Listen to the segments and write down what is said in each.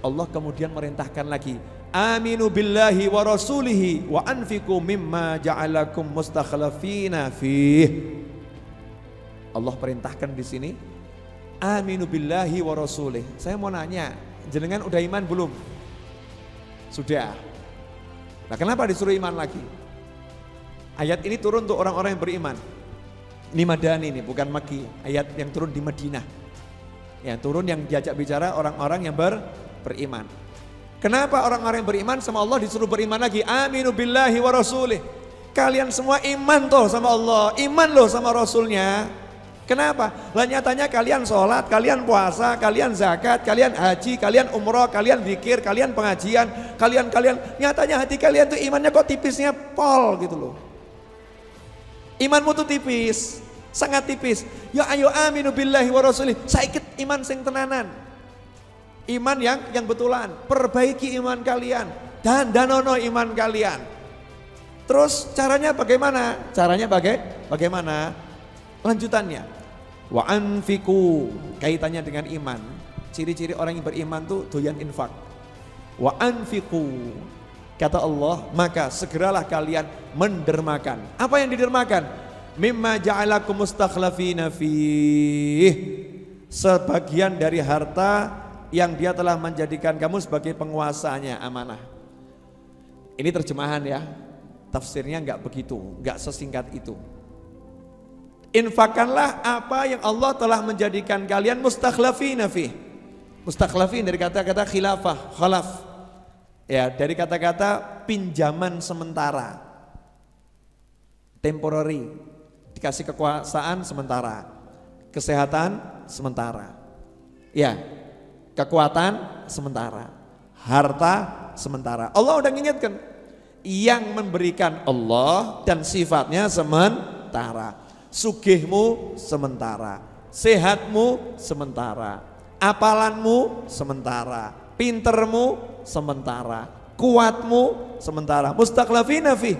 Allah kemudian merintahkan lagi, aminu billahi wa rasulihi wa anfiqu mimma ja'alakum mustakhlafina fih. Allah perintahkan di sini, aminu billahi wa rasulih. Saya mau nanya, jenengan udah iman belum? Sudah. Nah, kenapa disuruh iman lagi? Ayat ini turun untuk orang-orang yang beriman. Ini Madani nih, bukan Makki. Ayat yang turun di Madinah. Yang turun yang diajak bicara orang-orang yang beriman. Kenapa orang-orang yang beriman sama Allah disuruh beriman lagi? Aminu billahi wa rasulih. Kalian semua iman toh sama Allah, iman loh sama Rasulnya. Kenapa? Lah nyatanya kalian sholat, kalian puasa, kalian zakat, kalian haji, kalian umroh, kalian zikir, kalian pengajian, kalian nyatanya hati kalian tuh imannya kok tipisnya pol gitu loh. Imanmu tuh tipis, sangat tipis. Ya ayo aminu billahi wa rasulih. Saikit iman sing tenanan. Iman yang betulan. Perbaiki iman kalian. Dan danono iman kalian. Terus caranya bagaimana? Caranya bagaimana? Lanjutannya. Wa anfiku. Kaitannya dengan iman. Ciri-ciri orang yang beriman tuh doyan infak. Wa anfiku. Kata Allah, maka segeralah kalian mendermakan. Apa yang didermakan? Mimma ja'alakum mustakhlafina fih. Sebagian dari harta yang dia telah menjadikan kamu sebagai penguasanya, amanah. Ini terjemahan ya. Tafsirnya enggak begitu, enggak sesingkat itu. Infakkanlah apa yang Allah telah menjadikan kalian mustakhlafina fih. Mustakhlafin dari kata-kata khilafah, khalaf. Ya, dari kata-kata pinjaman sementara, temporary, dikasih kekuasaan sementara, kesehatan sementara, ya, kekuatan sementara, harta sementara. Allah udah ngingetkan, yang memberikan Allah dan sifatnya sementara, sugihmu sementara, sehatmu sementara, apalanmu sementara, pintermu sementara, kuatmu sementara, mustakhlafina fih.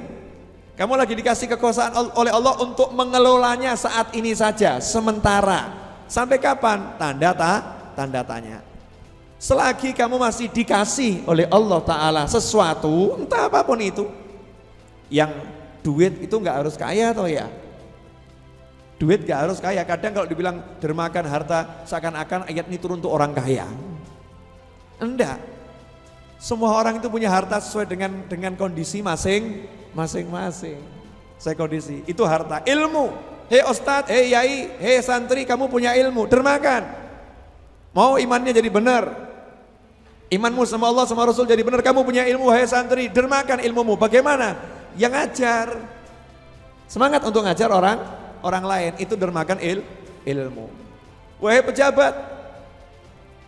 Kamu lagi dikasih kekuasaan oleh Allah untuk mengelolanya saat ini saja, sementara. Sampai kapan? Tanda tanya. Selagi kamu masih dikasih oleh Allah Ta'ala sesuatu, entah apapun itu, yang duit itu nggak harus kaya toh ya. Duit nggak harus kaya. Kadang kalau dibilang dermakan harta, seakan-akan ayat ini turun untuk orang kaya. Enggak. Semua orang itu punya harta sesuai dengan kondisi masing-masing. Saya kondisi, itu harta. Ilmu, hei ustadz, hei yai, hei santri, kamu punya ilmu, dermakan. Mau imannya jadi benar, imanmu sama Allah sama Rasul jadi benar, kamu punya ilmu, hei santri, dermakan ilmumu. Bagaimana? Yang ngajar, semangat untuk ngajar orang lain, itu dermakan ilmu. Wahai pejabat,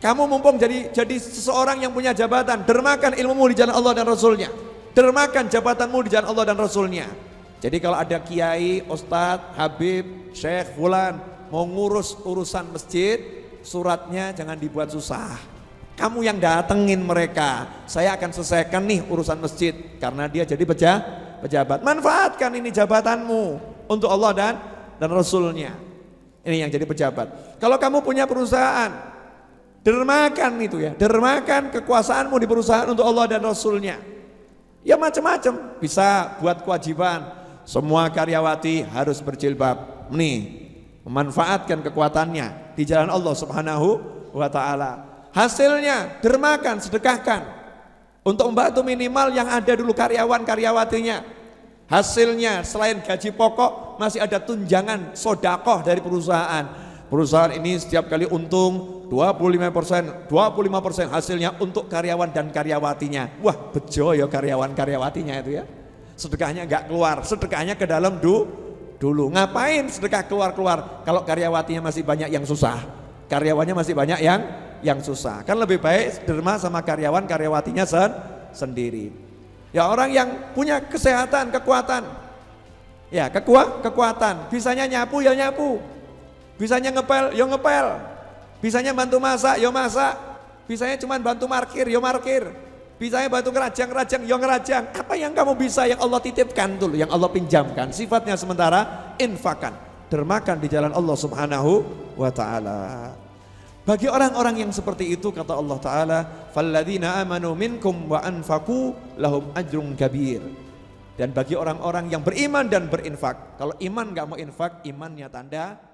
kamu mumpung jadi seseorang yang punya jabatan, dermakan ilmumu di jalan Allah dan Rasulnya. Dermakan jabatanmu di jalan Allah dan Rasulnya. Jadi kalau ada kiai, ustadz, habib, syekh, fulan mau ngurus urusan masjid, suratnya jangan dibuat susah. Kamu yang datengin mereka, saya akan selesaikan nih urusan masjid, karena dia jadi pejabat. Manfaatkan ini jabatanmu untuk Allah dan Rasulnya. Ini yang jadi pejabat. Kalau kamu punya perusahaan, dermakan itu ya, dermakan kekuasaanmu di perusahaan untuk Allah dan Rasulnya. Ya macam-macam, bisa buat kewajiban, semua karyawati harus berjilbab. Nih, memanfaatkan kekuatannya di jalan Allah Subhanahu wa Ta'ala. Hasilnya dermakan, sedekahkan untuk membantu minimal yang ada dulu karyawan-karyawatinya. Hasilnya selain gaji pokok masih ada tunjangan sodakoh dari perusahaan. Perusahaan ini setiap kali untung 25% hasilnya untuk karyawan dan karyawatinya. Wah bejo ya karyawan-karyawatinya itu ya. Sedekahnya enggak keluar, sedekahnya ke dalam dulu. Ngapain sedekah keluar-keluar kalau karyawatinya masih banyak yang susah, karyawannya masih banyak yang susah. Kan lebih baik derma sama karyawan-karyawatinya sendiri. Ya orang yang punya kesehatan, kekuatan, ya kekuatan, bisanya nyapu ya nyapu, bisanya ngepel ya ngepel, bisanya bantu masak ya masak, bisanya cuma bantu markir ya markir, bisanya bantu ngerajang ya ngerajang. Apa yang kamu bisa, yang Allah titipkan dulu, yang Allah pinjamkan, sifatnya sementara, infakan, dermakan di jalan Allah Subhanahu wa Ta'ala. Bagi orang-orang yang seperti itu kata Allah Ta'ala, "Falladzina amanu minkum wa anfaqu lahum ajrun kabir." Dan bagi orang-orang yang beriman dan berinfak. Kalau iman gak mau infak, imannya tanda